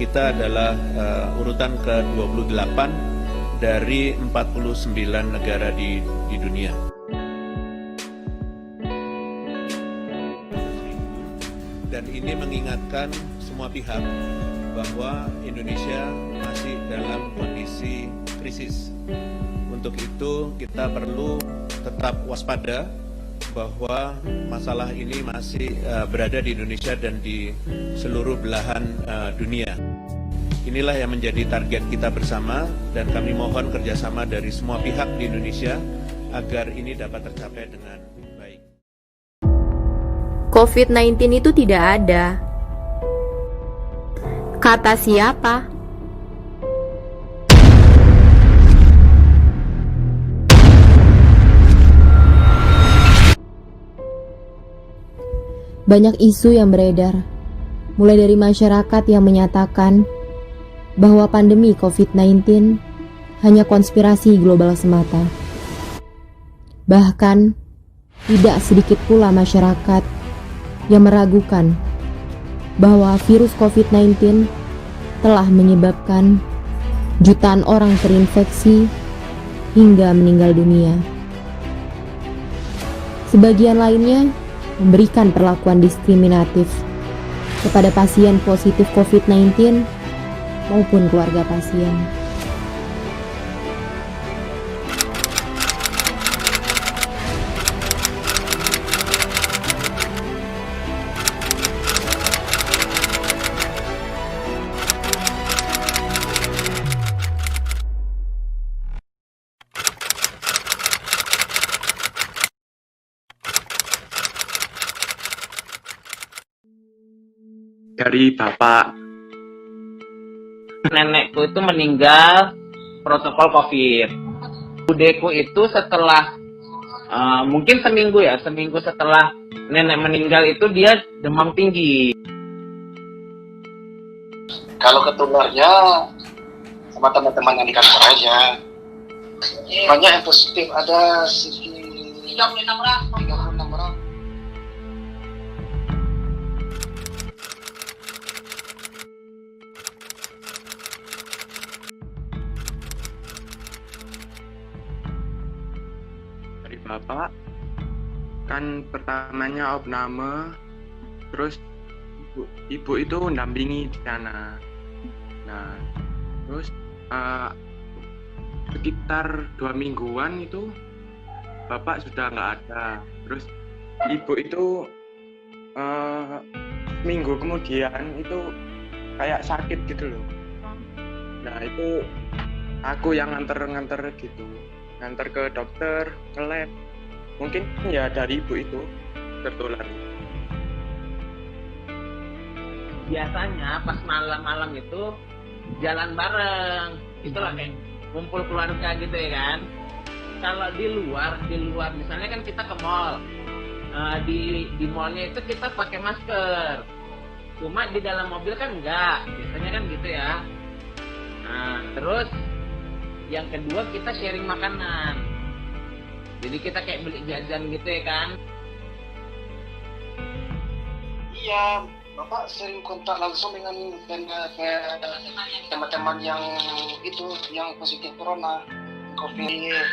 kita adalah urutan ke-28 dari 49 negara di dunia. Dan ini mengingatkan semua pihak bahwa Indonesia masih dalam kondisi krisis. Untuk itu kita perlu tetap waspada bahwa masalah ini masih berada di Indonesia dan di seluruh belahan dunia. Inilah yang menjadi target kita bersama dan kami mohon kerjasama dari semua pihak di Indonesia agar ini dapat tercapai dengan baik. COVID-19 itu tidak ada. Kata siapa? Banyak isu yang beredar, mulai dari masyarakat yang menyatakan bahwa pandemi COVID-19 hanya konspirasi global semata. Bahkan, tidak sedikit pula masyarakat yang meragukan bahwa virus COVID-19 telah menyebabkan jutaan orang terinfeksi hingga meninggal dunia. Sebagian lainnya memberikan perlakuan diskriminatif kepada pasien positif COVID-19 maupun keluarga pasien. Dari bapak. Nenekku itu meninggal protokol COVID. Budeku itu setelah mungkin seminggu setelah nenek meninggal itu dia demam tinggi. Kalau ketularnya sama teman-teman yang di kantor aja. Banyak yang positif, ada 36 orang. Dari bapak kan pertamanya opname, terus ibu itu mendampingi di sana. Nah, terus sekitar 2 mingguan itu bapak sudah nggak ada. Terus ibu itu minggu kemudian itu kayak sakit gitu loh. Nah itu aku yang nganter gitu, nganter ke dokter, ke lab. Mungkin ya dari ibu itu tertular. Biasanya pas malam-malam itu jalan bareng, itulah kayak kumpul keluarga gitu ya kan. Kalau di luar misalnya kan kita ke mall, di mallnya itu kita pakai masker. Cuma di dalam mobil kan enggak, biasanya kan gitu ya. Nah terus yang kedua kita sharing makanan. Jadi kita kayak beli jajan gitu ya kan. Iya, Bapak sering kontak langsung dengan teman-teman yang yang positif corona, COVID.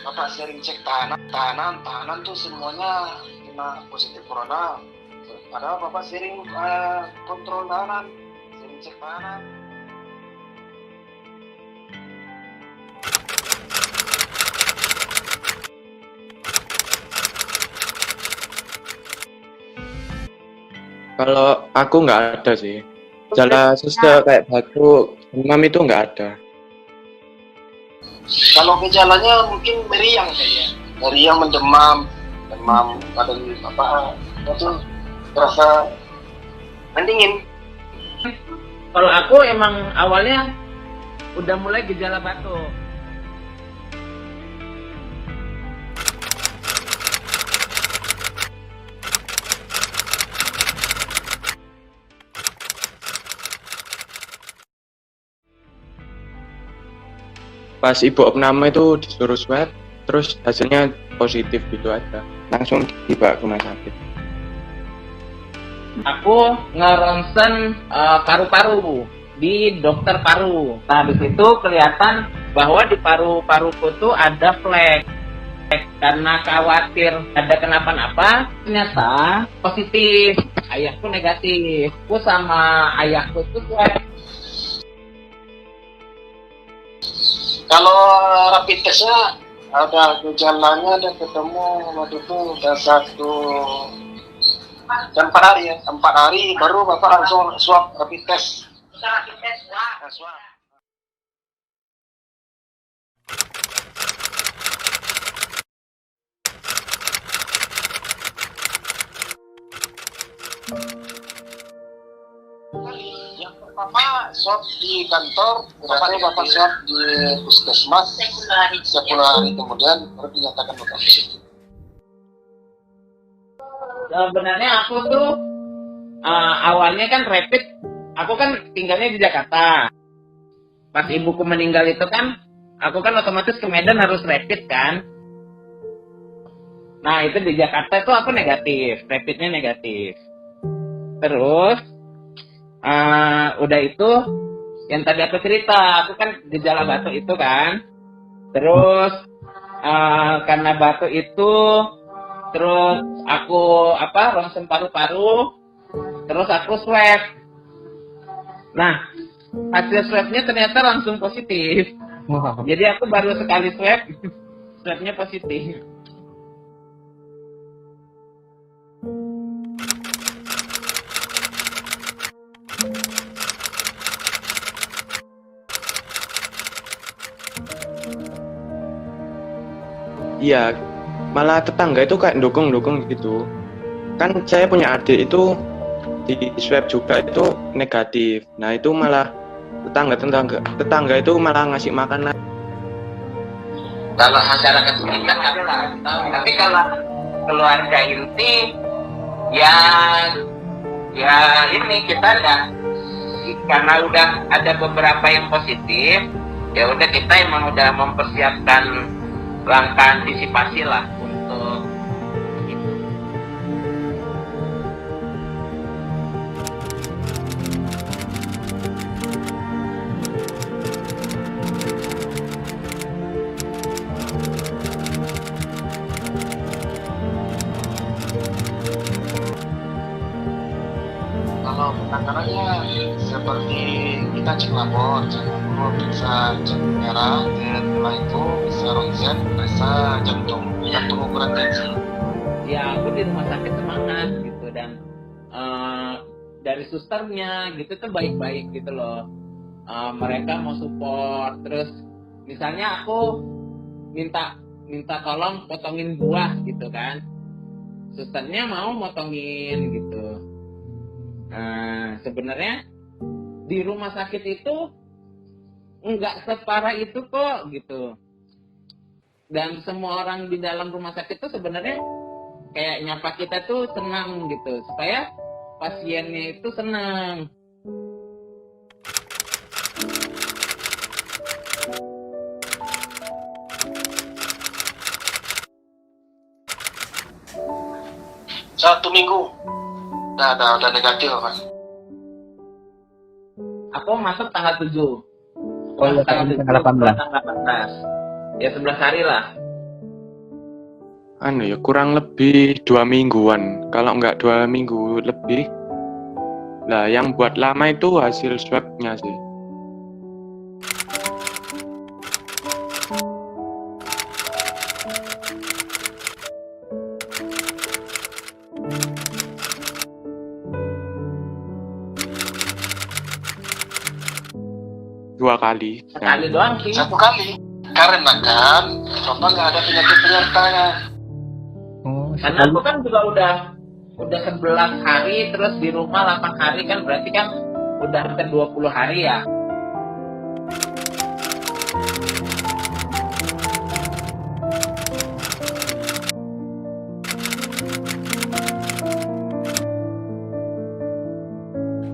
Bapak sering cek tahanan tuh semuanya kena positif corona. Padahal Bapak sering kontrol tahanan, sering cek tahanan. Kalau aku nggak ada sih. Gejala sesak kayak batuk, demam itu nggak ada. Kalau gejalanya mungkin meriang kayaknya, meriang demam badan apa itu terasa mendingin. Kalau aku emang awalnya udah mulai gejala batuk. Pas ibu opname itu disuruh swab, terus hasilnya positif gitu aja. Langsung dibawa ke rumah sakit. Aku ngeronsen paru-paru. di dokter paru. Nah, di situ kelihatan bahwa di paru-paruku tuh ada flek. Karena khawatir ada kenapa-napa, ternyata positif. Ayahku negatif. Aku sama ayahku tuh swab. Kalau rapid testnya ada gejalanya dan ketemu waktu itu udah 4 hari ya, 4 hari baru bapak langsung swab rapid test. Rapid test, wah. Nah, swab. Yang pertama swab di kantor, bapak swab di puskesmas 10 hari kemudian baru dinyatakan bapak positif. Sebenarnya aku tuh awalnya kan rapid, aku kan tinggalnya di Jakarta. Pas ibuku meninggal itu kan, aku kan otomatis ke Medan harus rapid kan. Nah itu di Jakarta tuh aku negatif, rapidnya negatif. Terus udah itu yang tadi aku cerita, aku kan gejala batuk itu kan. Terus karena batuk itu, terus aku ronsen paru-paru, terus aku swab. Nah hasil swabnya ternyata langsung positif. Wow. Jadi aku baru sekali swab, swabnya positif. Iya, malah tetangga itu kayak dukung gitu. Kan saya punya adik itu di swab juga itu negatif. Nah itu malah tetangga itu malah ngasih makan. Kalau masyarakat sekitar ada lah, tapi kalau keluarga inti ya ini kita karena udah ada beberapa yang positif, ya udah kita emang udah mempersiapkan langkah antisipasi lah untuk itu. Kalau penanganannya seperti kita cek lapor, periksa jantung merah, dan setelah itu bisa ronsen, periksa jantung ukuran tensi. Ya aku di rumah sakit semangat gitu, dan dari susternya gitu tuh baik-baik gitu loh. Mereka mau support. Terus misalnya aku minta tolong potongin buah gitu kan, susternya mau motongin gitu. Sebenarnya di rumah sakit itu nggak separah itu kok gitu. Dan semua orang di dalam rumah sakit itu sebenarnya kayak nyapa kita tuh senang gitu, supaya pasiennya itu senang. Satu minggu udah negatif Pak. Aku masuk tanggal 7. Oh, iya, tanggal 18. Tanggal 18. Ya 11 hari lah. Ya kurang lebih 2 mingguan. Kalau nggak 2 minggu lebih. Lah yang buat lama itu hasil swabnya sih. Dua kali. Sekali doang sih. 1 kali. Karena kan bapak nggak ada penyakit penyertanya. Oh, Karena aku kan juga udah 11 hari, terus di rumah 8 hari kan, berarti kan udah hampir 20 hari ya.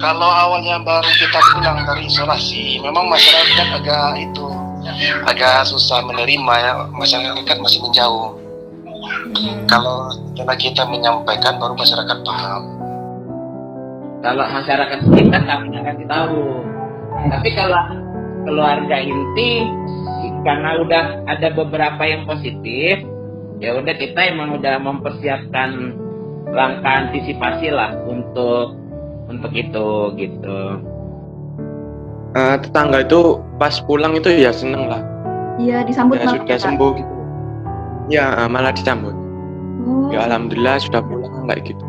Kalau awalnya baru kita pulang dari isolasi, memang masyarakat agak susah menerima ya, masyarakat masih menjauh. Kalau setelah kita menyampaikan, baru masyarakat paham. Kalau masyarakat sekitar kami nggak kasih tahu. Tapi kalau keluarga inti, karena udah ada beberapa yang positif, ya udah kita emang udah mempersiapkan langkah antisipasi lah untuk itu gitu. Tetangga itu pas pulang itu ya seneng lah. Iya, disambut Ya malam sudah ya, Kak? sembuh gitu. Ya malah disambut. Oh, Ya alhamdulillah sudah pulang kayak gitu.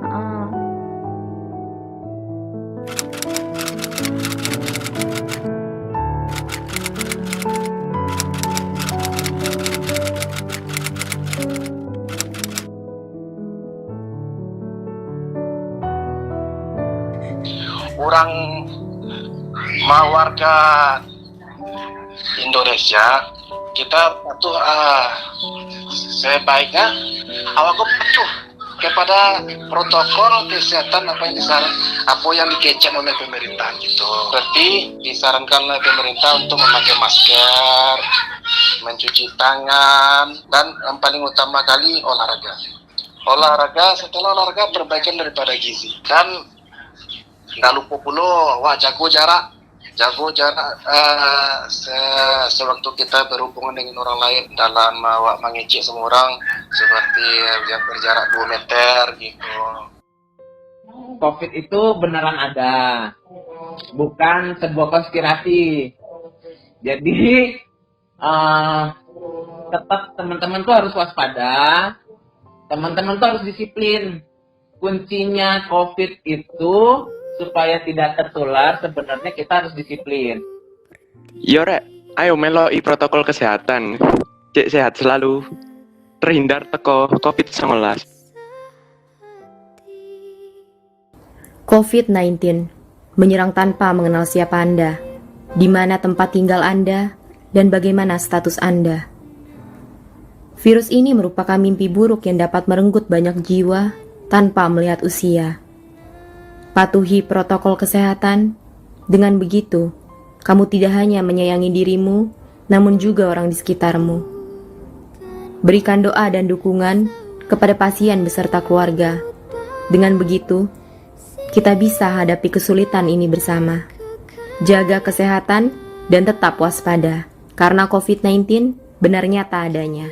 heeh. Orang warga Indonesia kita patuh sebaiknya awak patuh kepada protokol kesehatan apa yang dikecam oleh pemerintah gitu. Seperti disarankan oleh pemerintah untuk memakai masker, mencuci tangan, dan yang paling utama kali olahraga. Setelah olahraga perbaikan daripada gizi, dan nggak lupa pula jago jarak sewaktu kita berhubungan dengan orang lain dalam mengecek semua orang, seperti berjarak 2 meter gitu. COVID itu beneran ada, bukan sebuah konspirasi. Jadi tetap teman-teman tuh harus waspada, teman-teman tuh harus disiplin. Kuncinya COVID itu supaya tidak tertular, sebenarnya kita harus disiplin. Yo rek, ayo meloi protokol kesehatan. Cek sehat selalu. Terhindar teko COVID-19. COVID-19 menyerang tanpa mengenal siapa Anda, di mana tempat tinggal Anda, dan bagaimana status Anda. Virus ini merupakan mimpi buruk yang dapat merenggut banyak jiwa tanpa melihat usia. Patuhi protokol kesehatan. Dengan begitu, kamu tidak hanya menyayangi dirimu, namun juga orang di sekitarmu. Berikan doa dan dukungan kepada pasien beserta keluarga. Dengan begitu, kita bisa hadapi kesulitan ini bersama. Jaga kesehatan dan tetap waspada, karena COVID-19 benar nyata adanya.